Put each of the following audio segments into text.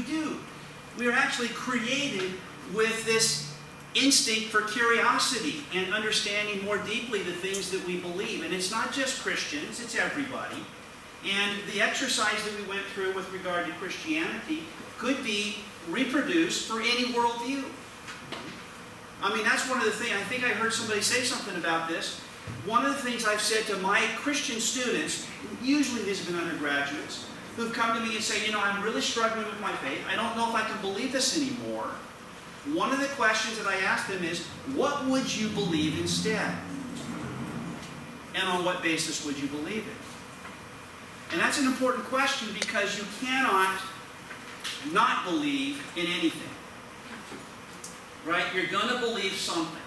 we do. We are actually created with this instinct for curiosity and understanding more deeply the things that we believe. And it's not just Christians, it's everybody. And the exercise that we went through with regard to Christianity could be reproduced for any worldview. I mean, that's one of the things, I think I heard somebody say something about this. One of the things I've said to my Christian students, usually these have been undergraduates, who've come to me and say, you know, I'm really struggling with my faith. I don't know if I can believe this anymore. One of the questions that I ask them is, what would you believe instead? And on what basis would you believe it? And that's an important question because you cannot not believe in anything. Right? You're going to believe something.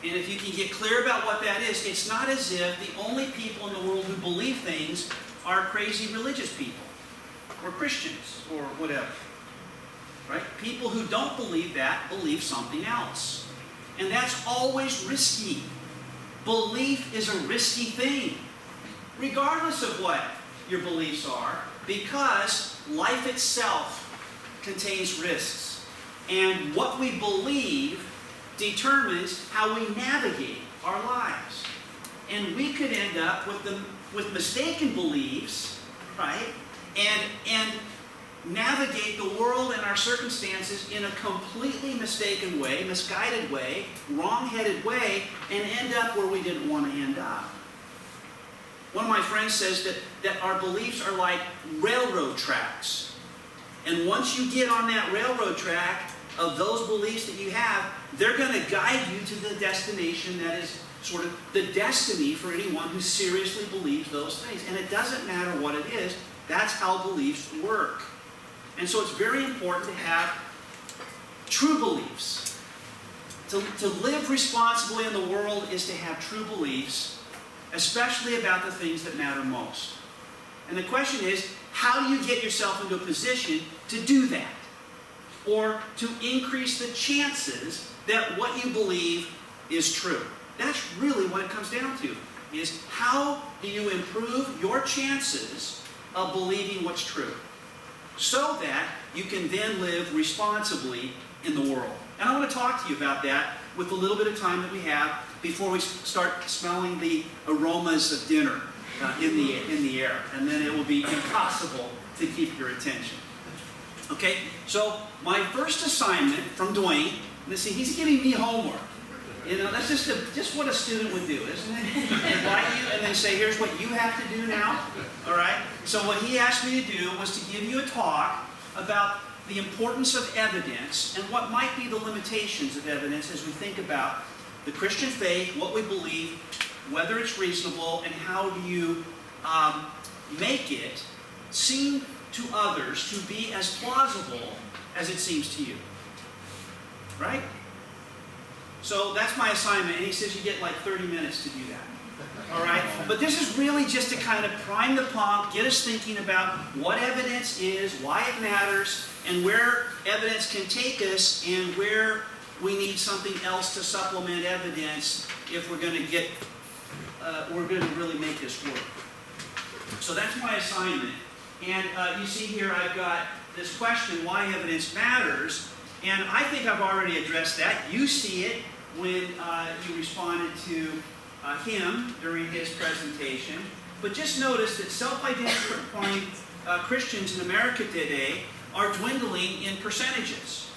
And if you can get clear about what that is, it's not as if the only people in the world who believe things are crazy religious people or Christians or whatever. Right? People who don't believe that believe something else. And that's always risky. Belief is a risky thing, regardless of what your beliefs are, because life itself contains risks. And what we believe determines how we navigate our lives. And we could end up with mistaken beliefs, right? And navigate the world and our circumstances in a completely mistaken way, misguided way, wrong-headed way, and end up where we didn't want to end up. One of my friends says that our beliefs are like railroad tracks. And once you get on that railroad track of those beliefs that you have, they're going to guide you to the destination that is sort of the destiny for anyone who seriously believes those things. And it doesn't matter what it is. That's how beliefs work. And so it's very important to have true beliefs. To live responsibly in the world is to have true beliefs, especially about the things that matter most. And the question is, how do you get yourself into a position to do that? Or to increase the chances that what you believe is true? That's really what it comes down to, is how do you improve your chances of believing what's true, so that you can then live responsibly in the world. And I want to talk to you about that with the little bit of time that we have before we start smelling the aromas of dinner in the air. And then it will be impossible to keep your attention. Okay, so my first assignment from Dwayne, let's see, he's giving me homework. You know, that's just what a student would do, isn't it? Invite you and then say, here's what you have to do now. All right? So what he asked me to do was to give you a talk about the importance of evidence and what might be the limitations of evidence as we think about the Christian faith, what we believe, whether it's reasonable, and how do you make it seem to others to be as plausible as it seems to you. Right? So that's my assignment, and he says you get like 30 minutes to do that. All right? But this is really just to kind of prime the pump, get us thinking about what evidence is, why it matters, and where evidence can take us, and where we need something else to supplement evidence if we're going to really make this work. So that's my assignment. And you see here I've got this question, why evidence matters. And I think I've already addressed that. You see it when you responded to him during his presentation. But just notice that self-identifying Christians in America today are dwindling in percentages.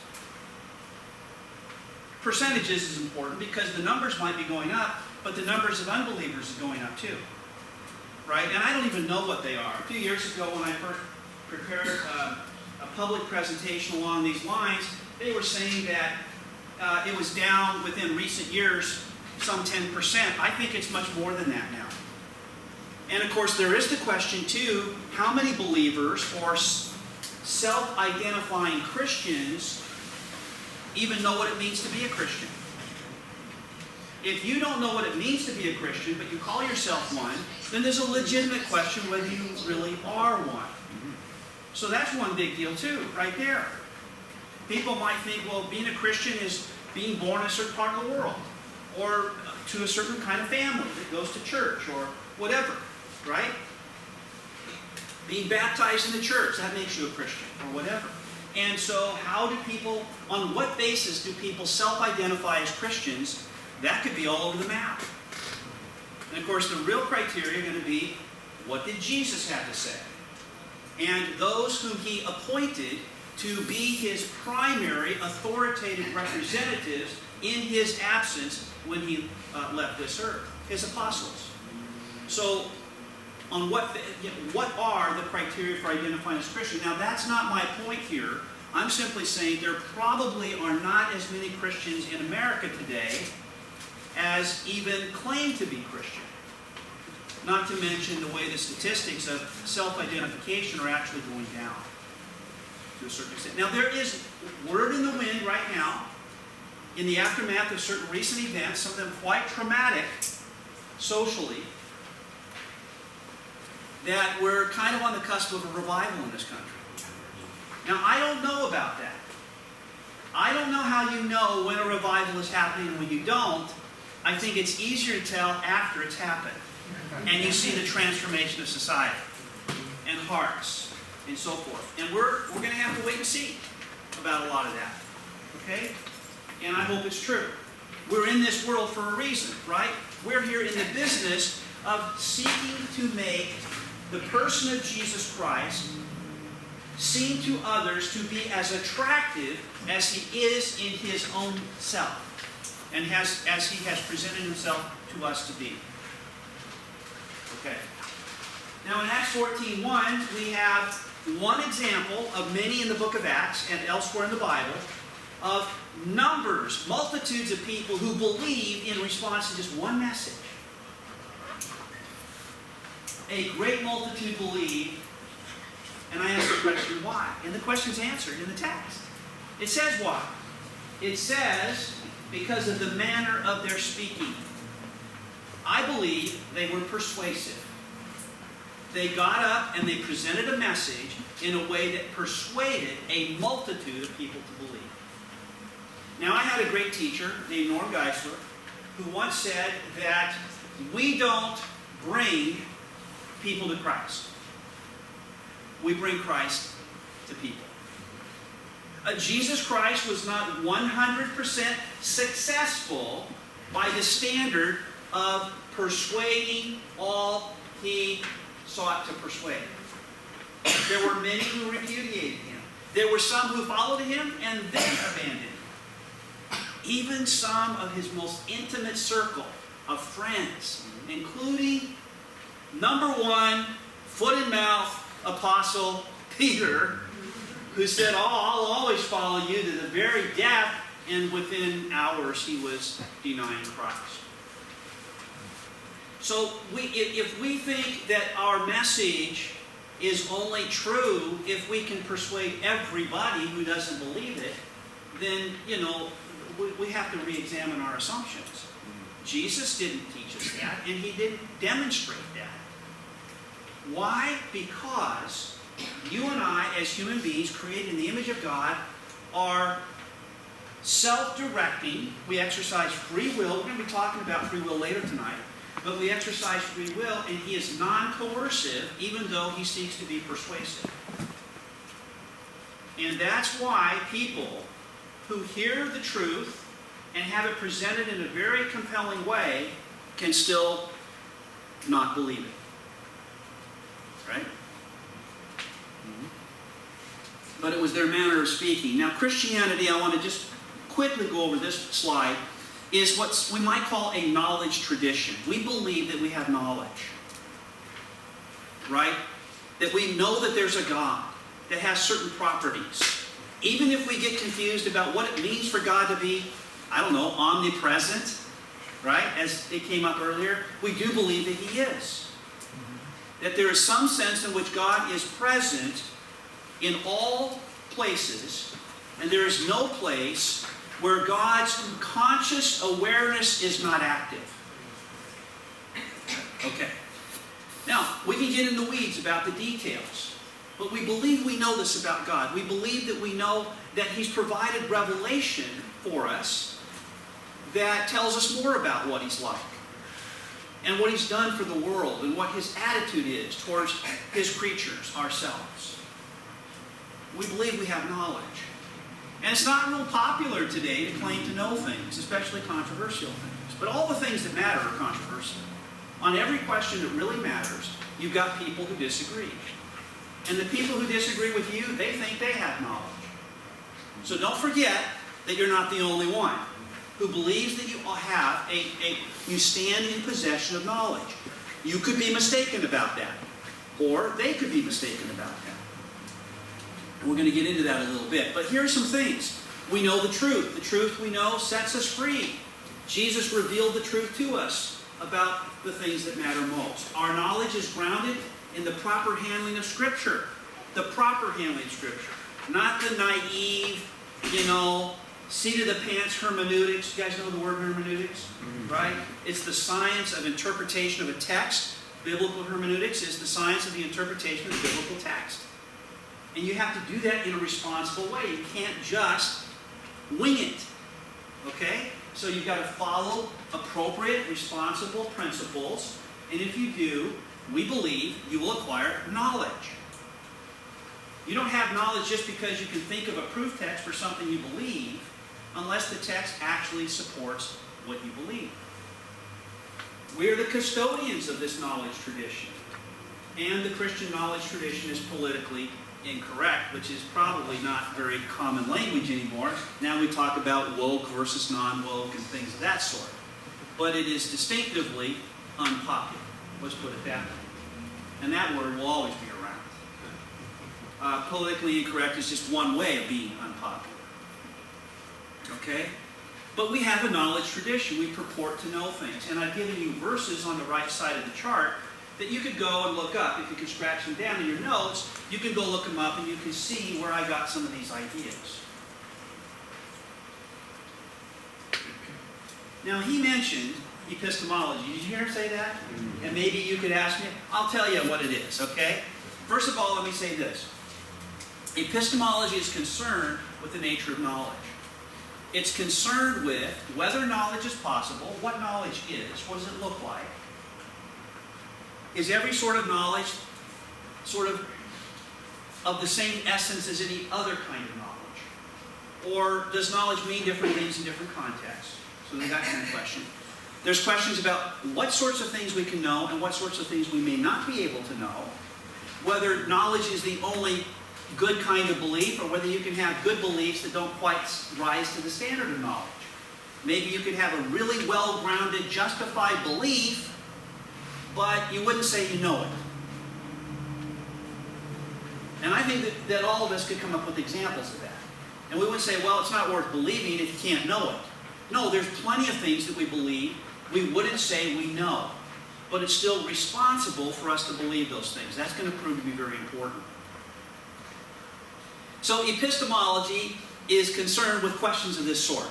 Percentages is important because the numbers might be going up, but the numbers of unbelievers are going up too. Right? And I don't even know what they are. A few years ago when I first prepared a public presentation along these lines, they were saying that it was down within recent years some 10%. I think it's much more than that now. And of course there is the question too, how many believers or self-identifying Christians even know what it means to be a Christian? If you don't know what it means to be a Christian, but you call yourself one, then there's a legitimate question whether you really are one. So that's one big deal too, right there. People might think, well, being a Christian is being born in a certain part of the world, or to a certain kind of family that goes to church, or whatever, right? Being baptized in the church, that makes you a Christian, or whatever. And so how do people, on what basis do people self-identify as Christians? That could be all over the map. And of course, the real criteria are going to be, what did Jesus have to say? And those whom he appointed to be his primary authoritative representatives in his absence when he left this earth, his apostles. So, on what are the criteria for identifying as Christian? Now, that's not my point here. I'm simply saying there probably are not as many Christians in America today as even claim to be Christian. Not to mention the way the statistics of self-identification are actually going down to a certain extent. Now, there is word in the wind right now in the aftermath of certain recent events, some of them quite traumatic socially, that we're kind of on the cusp of a revival in this country. Now, I don't know about that. I don't know how you know when a revival is happening and when you don't. I think it's easier to tell after it's happened. And you see the transformation of society and hearts and so forth. And we're going to have to wait and see about a lot of that. Okay? And I hope it's true. We're in this world for a reason, right? We're here in the business of seeking to make the person of Jesus Christ seem to others to be as attractive as he is in his own self and as he has presented himself to us to be. Okay. Now in Acts 14:1, we have one example of many in the book of Acts and elsewhere in the Bible of numbers, multitudes of people who believe in response to just one message. A great multitude believed, and I ask the question, why? And the question's answered in the text. It says why. It says, because of the manner of their speaking. I believe they were persuasive. They got up and they presented a message in a way that persuaded a multitude of people to believe. Now, I had a great teacher named Norm Geisler who once said that we don't bring people to Christ. We bring Christ to people. Jesus Christ was not 100% successful by the standard of persuading all he sought to persuade. There were many who repudiated him. There were some who followed him and then abandoned him. Even some of his most intimate circle of friends, including number one, foot and mouth apostle Peter, who said, "Oh, I'll always follow you to the very death," and within hours he was denying Christ. So if we think that our message is only true if we can persuade everybody who doesn't believe it, then, we have to re-examine our assumptions. Jesus didn't teach us that, and he didn't demonstrate that. Why? Because you and I, as human beings created in the image of God, are self-directing. We exercise free will. We're going to be talking about free will later tonight. But we exercise free will, and he is non-coercive, even though he seeks to be persuasive. And that's why people who hear the truth and have it presented in a very compelling way can still not believe it. Right? But it was their manner of speaking. Now, Christianity, I want to just quickly go over this slide, is what we might call a knowledge tradition. We believe that we have knowledge. Right? That we know that there's a God that has certain properties. Even if we get confused about what it means for God to be, omnipresent, right? As it came up earlier, we do believe that he is. That there is some sense in which God is present in all places, and there is no place where God's conscious awareness is not active. Okay. Now, we can get in the weeds about the details. But we believe we know this about God. We believe that we know that he's provided revelation for us that tells us more about what he's like. and what he's done for the world and what his attitude is towards his creatures, ourselves. We believe we have knowledge. And it's not real popular today to claim to know things, especially controversial things. But all the things that matter are controversial. On every question that really matters, you've got people who disagree. And the people who disagree with you, they think they have knowledge. So don't forget that you're not the only one who believes that you stand in possession of knowledge. You could be mistaken about that. Or they could be mistaken about that. And we're going to get into that a little bit. But here are some things. We know the truth. The truth we know sets us free. Jesus revealed the truth to us about the things that matter most. Our knowledge is grounded in the proper handling of Scripture. The proper handling of Scripture. Not the naive, seat-of-the-pants hermeneutics. You guys know the word hermeneutics? Right? It's the science of interpretation of a text. Biblical hermeneutics is the science of the interpretation of the biblical text. And you have to do that in a responsible way. You can't just wing it. Okay? So you've got to follow appropriate, responsible principles. And if you do, we believe you will acquire knowledge. You don't have knowledge just because you can think of a proof text for something you believe, unless the text actually supports what you believe. We're the custodians of this knowledge tradition. And the Christian knowledge tradition is politically incorrect, which is probably not very common language anymore. Now we talk about woke versus non-woke and things of that sort. But it is distinctively unpopular. Let's put it that way. And that word will always be around. Politically incorrect is just one way of being unpopular. Okay? But we have a knowledge tradition. We purport to know things. And I've given you verses on the right side of the chart that you could go and look up. If you can scratch them down in your notes, you can go look them up and you can see where I got some of these ideas. Now, he mentioned epistemology. Did you hear him say that? And maybe you could ask me. I'll tell you what it is, okay? First of all, let me say this. Epistemology is concerned with the nature of knowledge. It's concerned with whether knowledge is possible, what knowledge is, what does it look like. Is every sort of knowledge sort of the same essence as any other kind of knowledge? Or does knowledge mean different things in different contexts? So there's that kind of question. There's questions about what sorts of things we can know and what sorts of things we may not be able to know. Whether knowledge is the only good kind of belief, or whether you can have good beliefs that don't quite rise to the standard of knowledge. Maybe you could have a really well-grounded, justified belief, but you wouldn't say you know it. And I think that all of us could come up with examples of that. And we would say, well, it's not worth believing if you can't know it. No, there's plenty of things that we believe we wouldn't say we know. But it's still responsible for us to believe those things. That's going to prove to be very important. So epistemology is concerned with questions of this sort.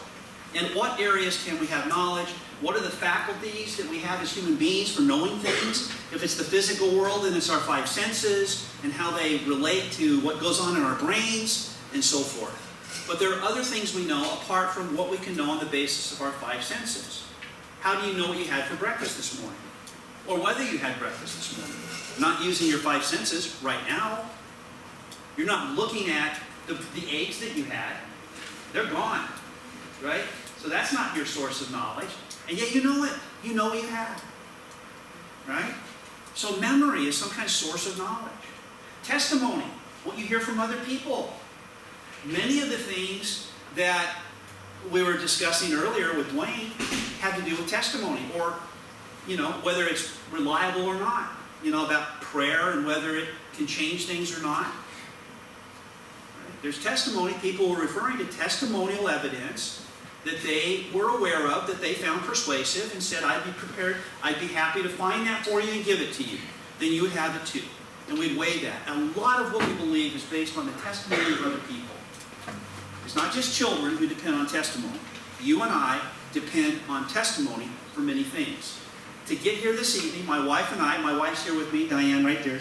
In what areas can we have knowledge? What are the faculties that we have as human beings for knowing things? If it's the physical world, then it's our five senses and how they relate to what goes on in our brains and so forth. But there are other things we know apart from what we can know on the basis of our five senses. How do you know what you had for breakfast this morning? Or whether you had breakfast this morning? Not using your five senses right now. You're not looking at the eggs that you had. They're gone, right? So that's not your source of knowledge. And yet you know it. You know what you had, right? So memory is some kind of source of knowledge. Testimony, what you hear from other people. Many of the things that we were discussing earlier with Dwayne had to do with testimony, or, whether it's reliable or not. About prayer and whether it can change things or not. There's testimony. People were referring to testimonial evidence that they were aware of, that they found persuasive, and said, I'd be happy to find that for you and give it to you. Then you would have it too. And we'd weigh that. And a lot of what we believe is based on the testimony of other people. It's not just children who depend on testimony. You and I depend on testimony for many things. To get here this evening, my wife's here with me, Diane right there.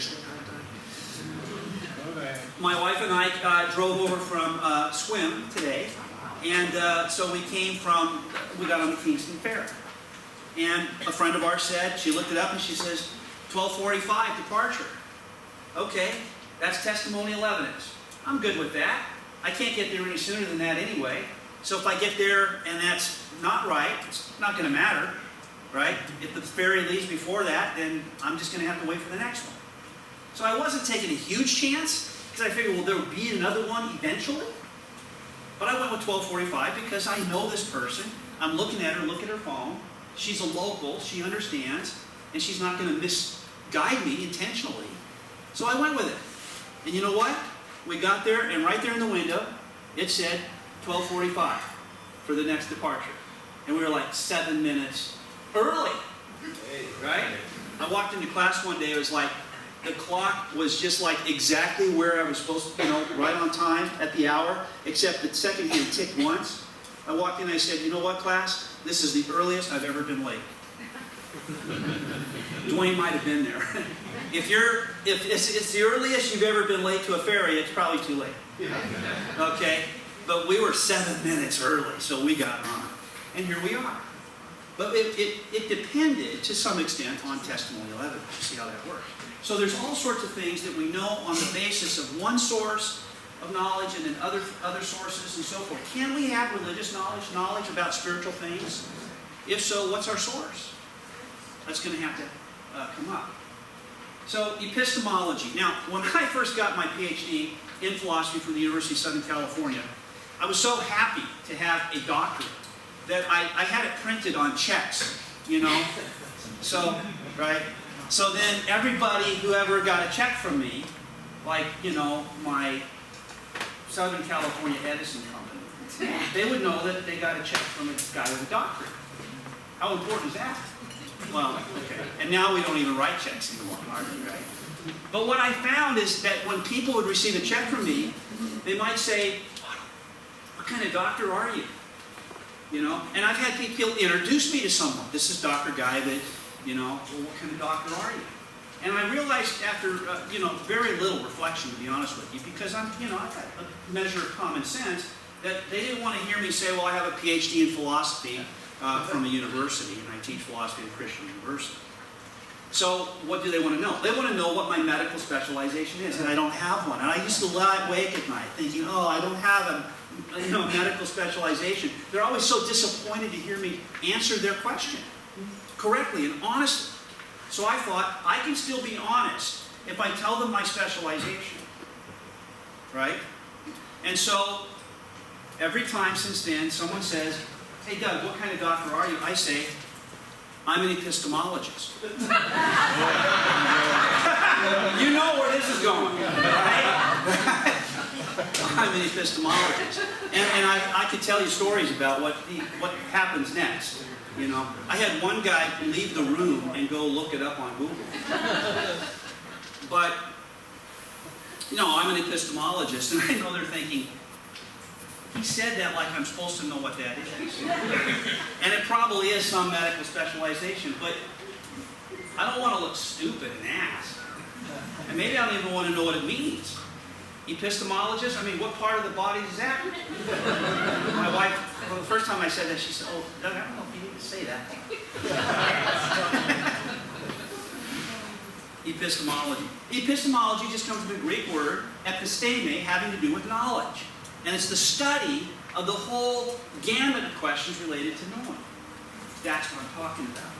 My wife and I drove over from Swim today, and so we got on the Kingston Ferry. And a friend of ours said, she looked it up and she says, 12:45 departure. Okay, that's testimonial evidence. I'm good with that. I can't get there any sooner than that anyway. So if I get there and that's not right, it's not going to matter, right? If the ferry leaves before that, then I'm just going to have to wait for the next one. So I wasn't taking a huge chance, because I figured, well, there will be another one eventually. But I went with 12:45 because I know this person. I'm looking at her, look at her phone. She's a local, she understands, and she's not going to misguide me intentionally. So I went with it. And you know what? We got there, and right there in the window, it said 12:45 for the next departure. And we were like 7 minutes early, right? I walked into class one day, it was like, the clock was just like exactly where I was supposed to, right on time at the hour, except the second hand ticked once. I walked in and I said, you know what, class? This is the earliest I've ever been late. Dwayne might have been there. If it's the earliest you've ever been late to a ferry, it's probably too late. Okay? But we were 7 minutes early, so we got on. And here we are. But it depended, to some extent, on testimonial evidence. You see how that works. So there's all sorts of things that we know on the basis of one source of knowledge and then other sources and so forth. Can we have religious knowledge about spiritual things? If so, what's our source? That's going to have to come up. So epistemology. Now, when I first got my PhD in philosophy from the University of Southern California, I was so happy to have a doctorate that I had it printed on checks, So, right? So then everybody who ever got a check from me, like, my Southern California Edison company, they would know that they got a check from a guy with a doctorate. How important is that? Well, okay. And now we don't even write checks anymore, hardly, right? But what I found is that when people would receive a check from me, they might say, what kind of doctor are you? And I've had people introduce me to someone. This is Dr. Geivett, well, what kind of doctor are you? And I realized after, very little reflection, to be honest with you, because I've got a measure of common sense, that they didn't want to hear me say, well, I have a PhD in philosophy from a university, and I teach philosophy at a Christian university. So what do they want to know? They want to know what my medical specialization is, and I don't have one. And I used to lie awake at night thinking, I don't have a medical specialization. They're always so disappointed to hear me answer their question correctly and honestly. So I thought, I can still be honest if I tell them my specialization. Right? And so, every time since then, someone says, hey Doug, what kind of doctor are you? I say, I'm an epistemologist. You know where this is going, right? I'm an epistemologist. And I could tell you stories about what happens next. I had one guy leave the room and go look it up on Google. But, I'm an epistemologist, and I know they're thinking, he said that like I'm supposed to know what that is. And it probably is some medical specialization, but I don't want to look stupid and ask. And maybe I don't even want to know what it means. Epistemologist? What part of the body is that? My wife, the first time I said that, she said, oh, Doug, I don't know if you need to say that. Epistemology. Epistemology just comes from the Greek word episteme, having to do with knowledge. And it's the study of the whole gamut of questions related to knowing. That's what I'm talking about.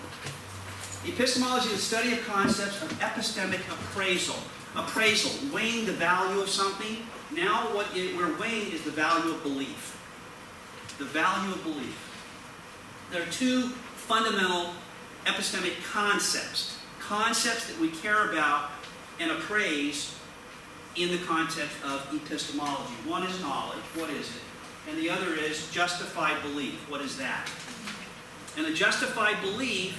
Epistemology is the study of concepts of epistemic appraisal. Appraisal, weighing the value of something. Now what we're weighing is the value of belief. The value of belief. There are two fundamental epistemic concepts. Concepts that we care about and appraise in the context of epistemology. One is knowledge. What is it? And the other is justified belief. What is that? And a justified belief,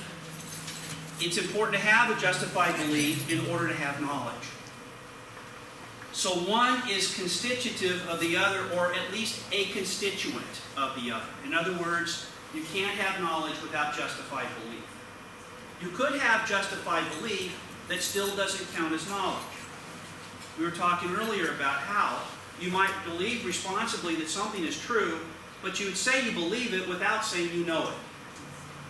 it's important to have a justified belief in order to have knowledge. So one is constitutive of the other, or at least a constituent of the other. In other words, you can't have knowledge without justified belief. You could have justified belief that still doesn't count as knowledge. We were talking earlier about how you might believe responsibly that something is true, but you would say you believe it without saying you know it.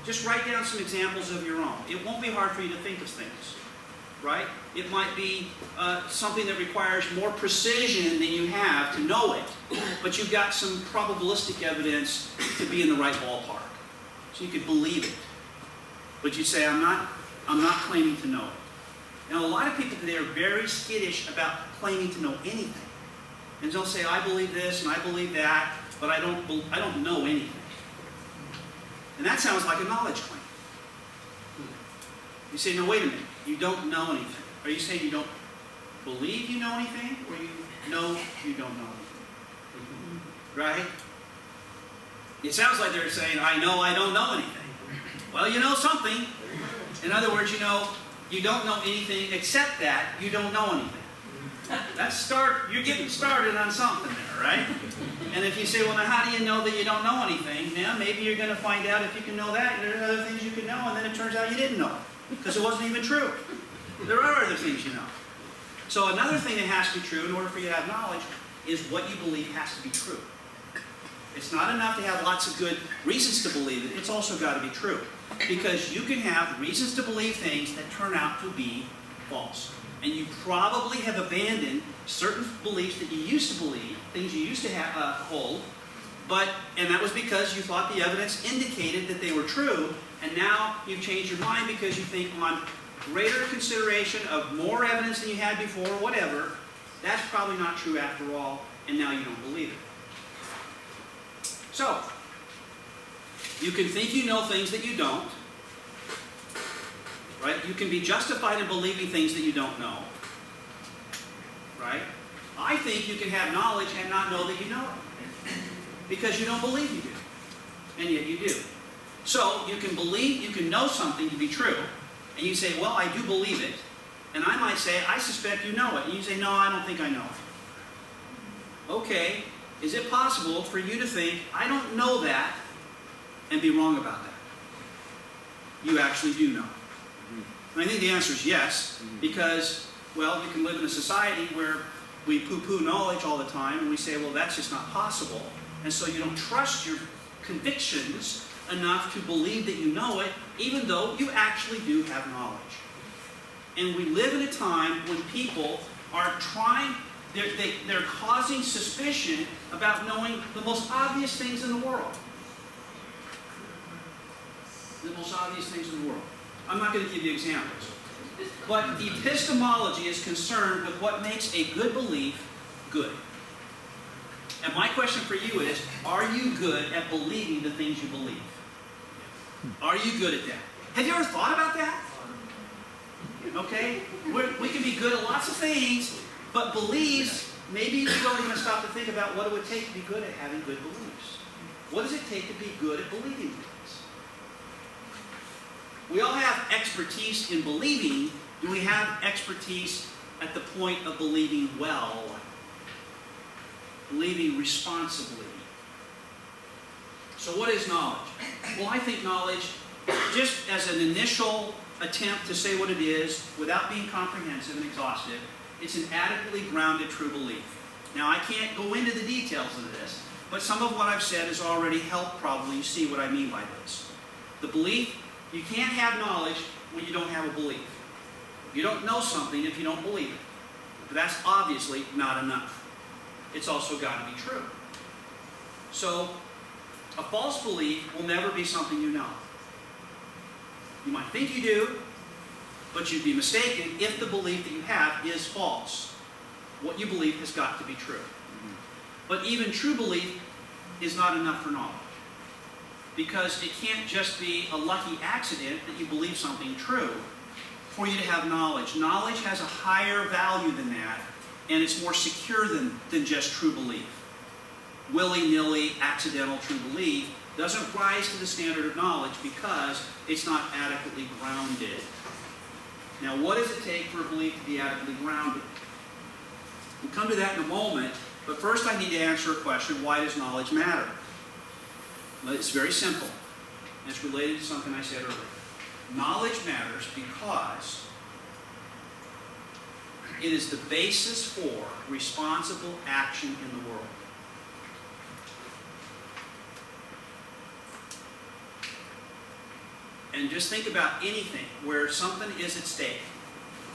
Just write down some examples of your own. It won't be hard for you to think of things, right? It might be something that requires more precision than you have to know it, but you've got some probabilistic evidence to be in the right ballpark. So you could believe it. But you say, I'm not claiming to know it. Now, a lot of people today are very skittish about claiming to know anything. And they'll say, I believe this and I believe that, but I don't know anything. And that sounds like a knowledge claim. You say, no, wait a minute. You don't know anything. Are you saying you don't believe you know anything, or you know you don't know anything? Right? It sounds like they're saying, I know I don't know anything. Well, you know something. In other words, you know you don't know anything except that you don't know anything. You're getting started on something there, right? And if you say, well, now how do you know that you don't know anything? Now, maybe you're going to find out if you can know that, and there's other things you can know, and then it turns out you didn't know, because it wasn't even true. There are other things you know. So another thing that has to be true in order for you to have knowledge is what you believe has to be true. It's not enough to have lots of good reasons to believe it. It's also got to be true. Because you can have reasons to believe things that turn out to be false. And you probably have abandoned certain beliefs that you used to believe, things you used to hold, and that was because you thought the evidence indicated that they were true, and now you've changed your mind because you think on greater consideration of more evidence than you had before, whatever, that's probably not true after all, and now you don't believe it. So, you can think you know things that you don't. Right? You can be justified in believing things that you don't know. Right? I think you can have knowledge and not know that you know it. Because you don't believe you do. And yet you do. So, you can know something to be true, and you say, well, I do believe it. And I might say, I suspect you know it. And you say, no, I don't think I know it. Okay, is it possible for you to think, I don't know that, and be wrong about that? You actually do know. And I think the answer is yes, because, well, we can live in a society where we poo-poo knowledge all the time, and we say, well, that's just not possible. And so you don't trust your convictions enough to believe that you know it, even though you actually do have knowledge. And we live in a time when people are they're causing suspicion about knowing the most obvious things in the world. The most obvious things in the world. I'm not going to give you examples. But epistemology is concerned with what makes a good belief good. And my question for you is, are you good at believing the things you believe? Are you good at that? Have you ever thought about that? Okay? We can be good at lots of things, but beliefs, maybe we don't even stop to think about what it would take to be good at having good beliefs. What does it take to be good at believing things? We all have expertise in believing. Do we have expertise at the point of believing well? Believing responsibly? So what is knowledge? Well, I think knowledge, just as an initial attempt to say what it is, without being comprehensive and exhaustive, it's an adequately grounded true belief. Now, I can't go into the details of this, but some of what I've said has already helped probably see what I mean by this. The belief, you can't have knowledge when you don't have a belief. You don't know something if you don't believe it. But that's obviously not enough. It's also got to be true. So, a false belief will never be something you know. You might think you do, but you'd be mistaken if the belief that you have is false. What you believe has got to be true. But even true belief is not enough for knowledge. Because it can't just be a lucky accident that you believe something true for you to have knowledge. Knowledge has a higher value than that, and it's more secure than just true belief. Willy-nilly, accidental true belief doesn't rise to the standard of knowledge because it's not adequately grounded. Now, what does it take for a belief to be adequately grounded? We'll come to that in a moment, but first I need to answer a question: why does knowledge matter? Well, it's very simple, and it's related to something I said earlier. Knowledge matters because it is the basis for responsible action in the world. And just think about anything where something is at stake.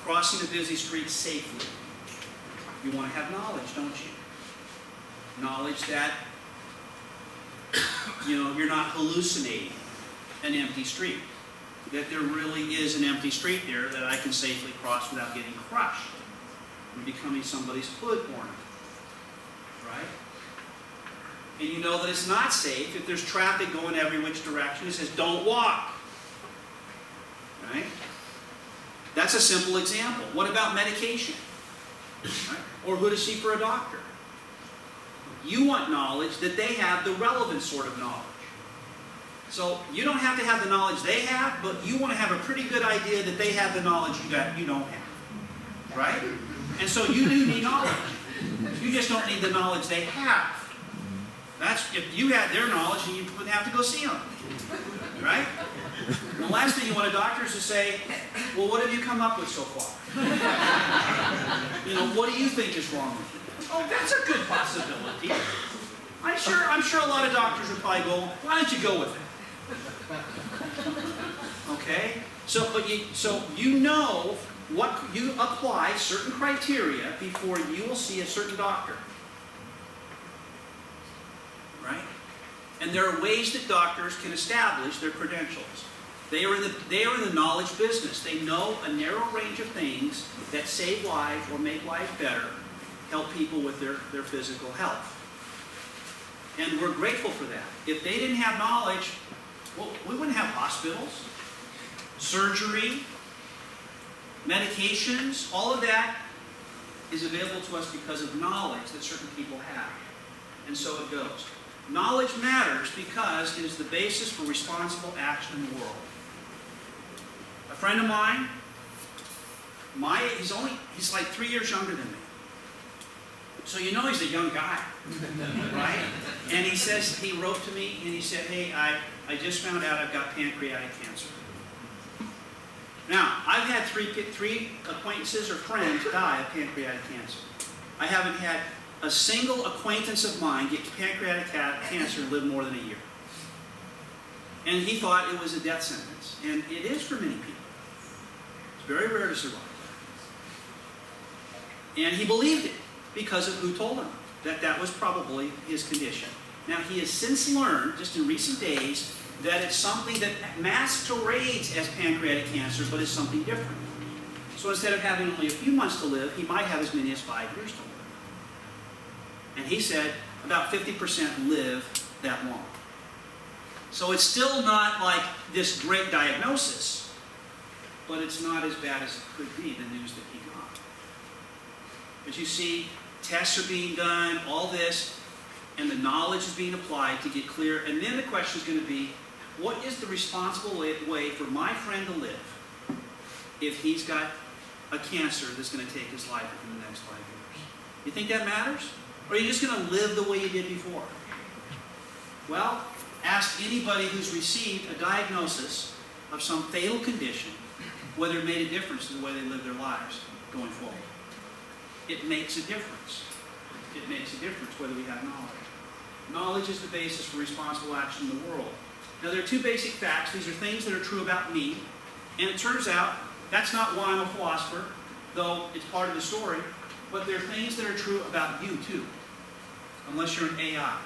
Crossing a busy street safely. You want to have knowledge, don't you? Knowledge that, you're not hallucinating an empty street. That there really is an empty street there that I can safely cross without getting crushed and becoming somebody's hood ornament. Right? And you know that it's not safe if there's traffic going every which direction. It says, don't walk. Right? That's a simple example. What about medication? Right? Or who to see for a doctor? You want knowledge that they have the relevant sort of knowledge. So you don't have to have the knowledge they have, but you want to have a pretty good idea that they have the knowledge you don't have. Right? And so you do need knowledge. You just don't need the knowledge they have. That's if you had their knowledge, and you wouldn't have to go see them. Right? And the last thing you want a doctor is to say, well, what have you come up with so far? What do you think is wrong with you? Oh, that's a good possibility. I'm sure a lot of doctors would probably go, why don't you go with it? Okay? So you apply certain criteria before you will see a certain doctor. Right? And there are ways that doctors can establish their credentials. They are in the knowledge business. They know a narrow range of things that save lives or make life better, help people with their physical health. And we're grateful for that. If they didn't have knowledge, well, we wouldn't have hospitals, surgery, medications. All of that is available to us because of knowledge that certain people have. And so it goes. Knowledge matters because it is the basis for responsible action in the world. A friend of mine, he's like 3 years younger than me. So he's a young guy, right? And he wrote to me and he said, hey, I just found out I've got pancreatic cancer. Now, I've had three acquaintances or friends die of pancreatic cancer. I haven't had a single acquaintance of mine get pancreatic cancer and live more than a year. And he thought it was a death sentence. And it is for many people. It's very rare to survive. And he believed it because of who told him that was probably his condition. Now, he has since learned, just in recent days, that it's something that masquerades as pancreatic cancer, but is something different. So instead of having only a few months to live, he might have as many as 5 years to live. And he said about 50% live that long. So it's still not like this great diagnosis, but it's not as bad as it could be, the news that he got. But you see, tests are being done, all this, and the knowledge is being applied to get clear. And then the question is going to be, what is the responsible way for my friend to live if he's got a cancer that's going to take his life within the next 5 years? You think that matters? Or are you just going to live the way you did before? Well, ask anybody who's received a diagnosis of some fatal condition whether it made a difference in the way they live their lives going forward. It makes a difference. It makes a difference whether we have knowledge. Knowledge is the basis for responsible action in the world. Now, there are two basic facts. These are things that are true about me. And it turns out that's not why I'm a philosopher, though it's part of the story. But there are things that are true about you, too. Unless you're an AI.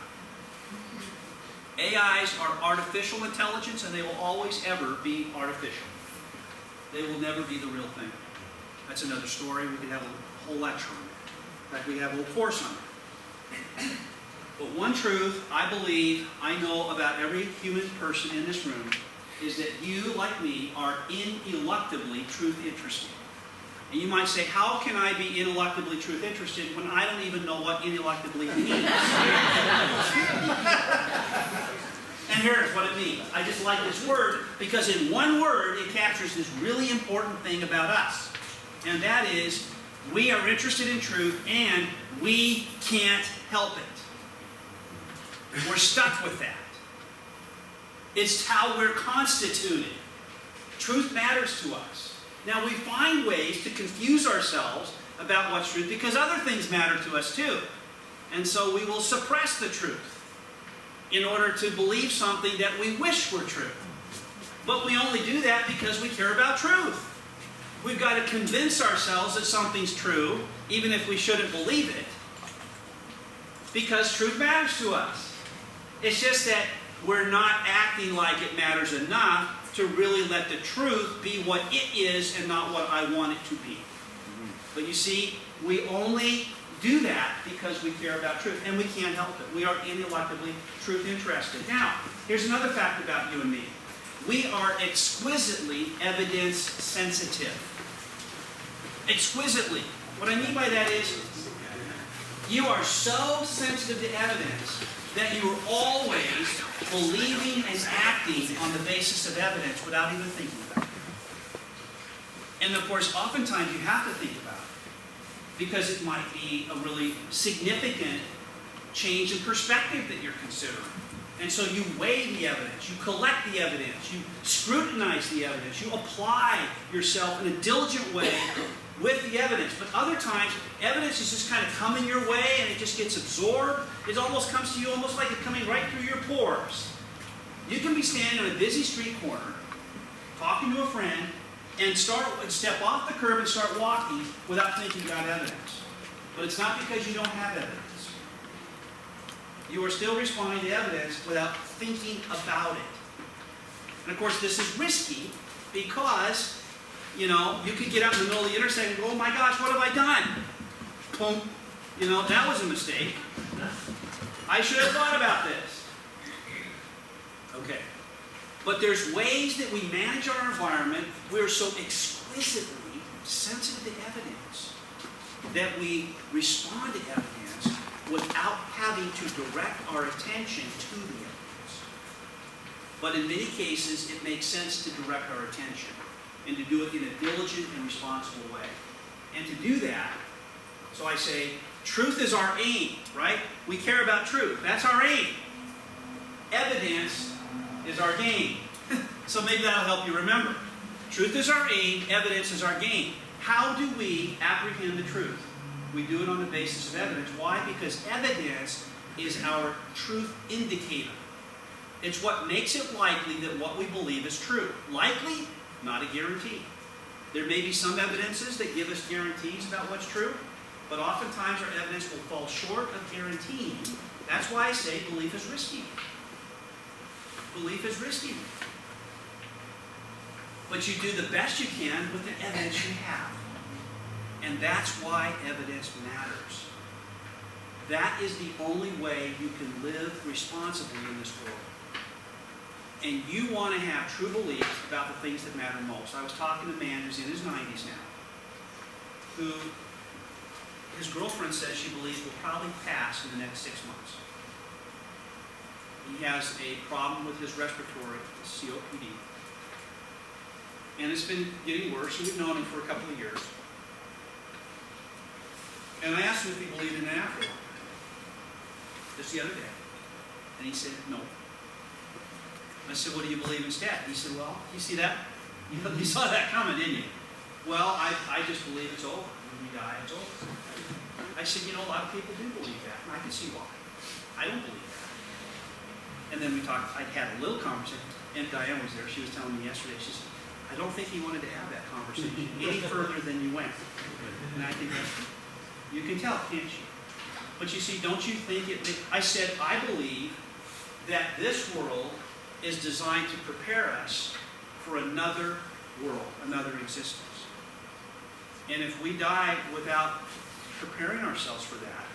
AIs are artificial intelligence, and they will always ever be artificial. They will never be the real thing. That's another story. We could have a whole lecture on it. In fact, we have a whole course on it. But one truth I believe I know about every human person in this room is that you, like me, are ineluctably truth interested. And you might say, how can I be ineluctably truth interested when I don't even know what ineluctably means? And here's what it means. I just like this word because in one word it captures this really important thing about us. And that is, we are interested in truth and we can't help it. We're stuck with that. It's how we're constituted. Truth matters to us. Now, we find ways to confuse ourselves about what's truth because other things matter to us too. And so we will suppress the truth in order to believe something that we wish were true. But we only do that because we care about truth. We've got to convince ourselves that something's true, even if we shouldn't believe it, because truth matters to us. It's just that we're not acting like it matters enough to really let the truth be what it is and not what I want it to be. But you see, we only do that because we care about truth, and we can't help it. We are ineluctably truth interested. Now, here's another fact about you and me. We are exquisitely evidence sensitive. Exquisitely. What I mean by that is, you are so sensitive to evidence that you are always believing and acting on the basis of evidence without even thinking about it. And of course, oftentimes you have to think about it, because it might be a really significant change in perspective that you're considering. And so you weigh the evidence, you collect the evidence, you scrutinize the evidence, you apply yourself in a diligent way with the evidence. But other times, evidence is just kind of coming your way and it just gets absorbed. It almost comes to you almost like it's coming right through your pores. You can be standing on a busy street corner, talking to a friend, and step off the curb and start walking without thinking about evidence. But it's not because you don't have evidence. You are still responding to evidence without thinking about it. And of course, this is risky because, you could get out in the middle of the intersection and go, oh my gosh, what have I done? Boom. That was a mistake. I should have thought about this. Okay. But there's ways that we manage our environment. We're so exquisitely sensitive to evidence that we respond to evidence without having to direct our attention to the evidence. But in many cases, it makes sense to direct our attention and to do it in a diligent and responsible way. And to do that, so I say, truth is our aim, right? We care about truth. That's our aim. Evidence is our game. So maybe that'll help you remember. Truth is our aim, evidence is our game. How do we apprehend the truth? We do it on the basis of evidence. Why? Because evidence is our truth indicator. It's what makes it likely that what we believe is true. Likely, not a guarantee. There may be some evidences that give us guarantees about what's true, but oftentimes our evidence will fall short of guaranteeing. That's why I say belief is risky. Belief is risky. But you do the best you can with the evidence you have. And that's why evidence matters. That is the only way you can live responsibly in this world. And you want to have true beliefs about the things that matter most. I was talking to a man who's in his 90s now, who his girlfriend says she believes will probably pass in the next 6 months. He has a problem with his respiratory, COPD. And it's been getting worse, and we've known him for a couple of years. And I asked him if he believed in an afterlife, just the other day. And he said, no. I said, what do you believe instead? He said, well, you see that? You saw that coming, didn't you? Well, I just believe it's over. When we die, it's over. I said, a lot of people do believe that. And I can see why. I don't believe that. And then we talked, I had a little conversation, and Diane was there. She was telling me yesterday, she said, I don't think he wanted to have that conversation any further than you went. And I think that's, you can tell, can't you? But you see, don't you think I said, I believe that this world is designed to prepare us for another world, another existence. And if we die without preparing ourselves for that,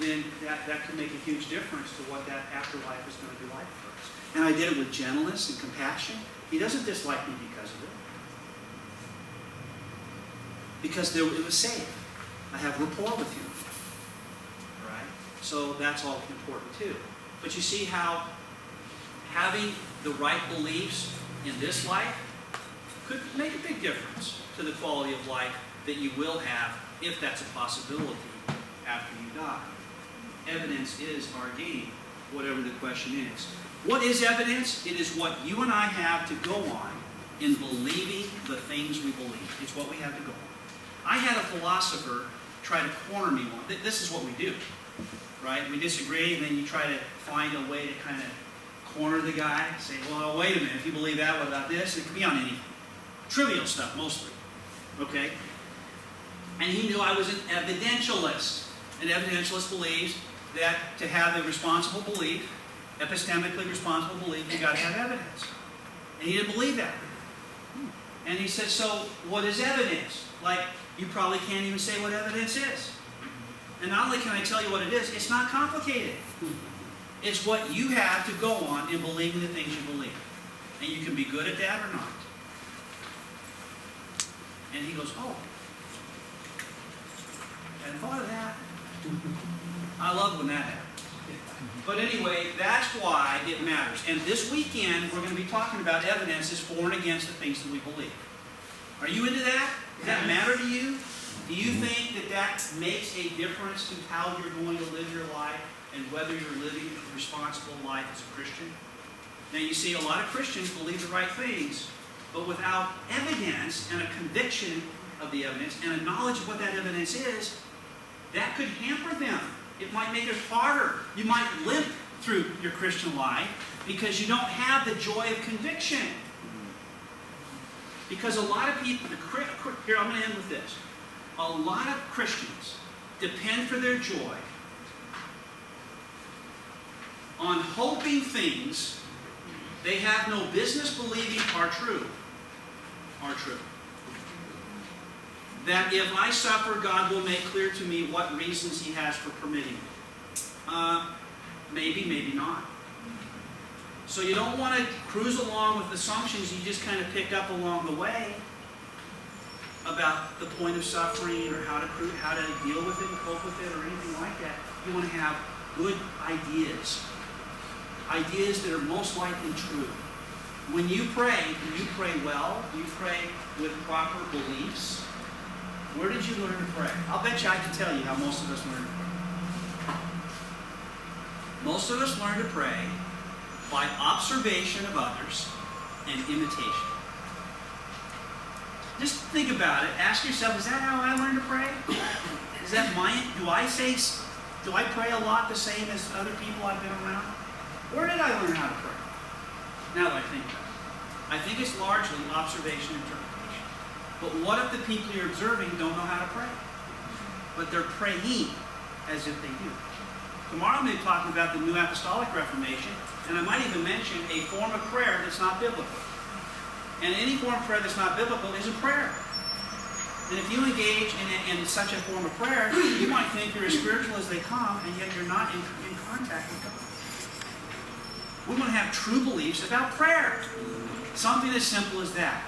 then that can make a huge difference to what that afterlife is going to be like for us. And I did it with gentleness and compassion. He doesn't dislike me because of it. Because it was safe. I have rapport with him. All right? So that's all important too. But you see how having the right beliefs in this life could make a big difference to the quality of life that you will have, if that's a possibility, after you die. Evidence is our game, whatever the question is. What is evidence? It is what you and I have to go on in believing the things we believe. It's what we have to go on. I had a philosopher try to corner me once. This is what we do, right? We disagree, and then you try to find a way to kind of corner the guy, say, well, wait a minute, if you believe that, what about this? It could be on anything. Trivial stuff, mostly. Okay? And he knew I was an evidentialist. An evidentialist believes that to have a responsible belief, epistemically responsible belief, you've got to have evidence. And he didn't believe that. And he said, so what is evidence? Like, you probably can't even say what evidence is. And not only can I tell you what it is, it's not complicated. It's what you have to go on in believing the things you believe. And you can be good at that or not. And he goes, oh, I hadn't thought of that. I love when that happens. But anyway, that's why it matters. And this weekend, we're going to be talking about evidences for and against the things that we believe. Are you into that? Does that matter to you? Do you think that that makes a difference to how you're going to live your life and whether you're living a responsible life as a Christian? Now you see, a lot of Christians believe the right things, but without evidence and a conviction of the evidence and a knowledge of what that evidence is, that could hamper them. It might make it harder. You might limp through your Christian life because you don't have the joy of conviction. Because a lot of people, here I'm going to end with this. A lot of Christians depend for their joy on hoping things they have no business believing are true. That if I suffer, God will make clear to me what reasons He has for permitting it. Maybe, maybe not. So you don't want to cruise along with assumptions you just kind of pick up along the way about the point of suffering or how to deal with it and cope with it or anything like that. You want to have good ideas. Ideas that are most likely true. When you pray, do you pray well? Do you pray with proper beliefs? Where did you learn to pray? I'll bet you I can tell you how most of us learn to pray. Most of us learn to pray by observation of others and imitation. Just think about it. Ask yourself, is that how I learn to pray? Is that mine? Do I pray a lot the same as other people I've been around? Where did I learn how to pray? Now that I think about it. I think it's largely observation and interpretation. But what if the people you're observing don't know how to pray? But they're praying as if they do. Tomorrow I'm going to be talking about the New Apostolic Reformation, and I might even mention a form of prayer that's not biblical. And any form of prayer that's not biblical is a prayer. And if you engage in such a form of prayer, you might think you're as spiritual as they come, and yet you're not in contact with God. We want to have true beliefs about prayer. Something as simple as that.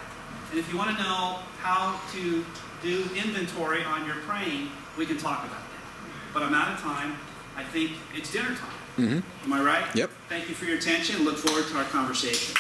And if you want to know how to do inventory on your praying, we can talk about that. But I'm out of time. I think it's dinner time. Mm-hmm. Am I right? Yep. Thank you for your attention. Look forward to our conversation.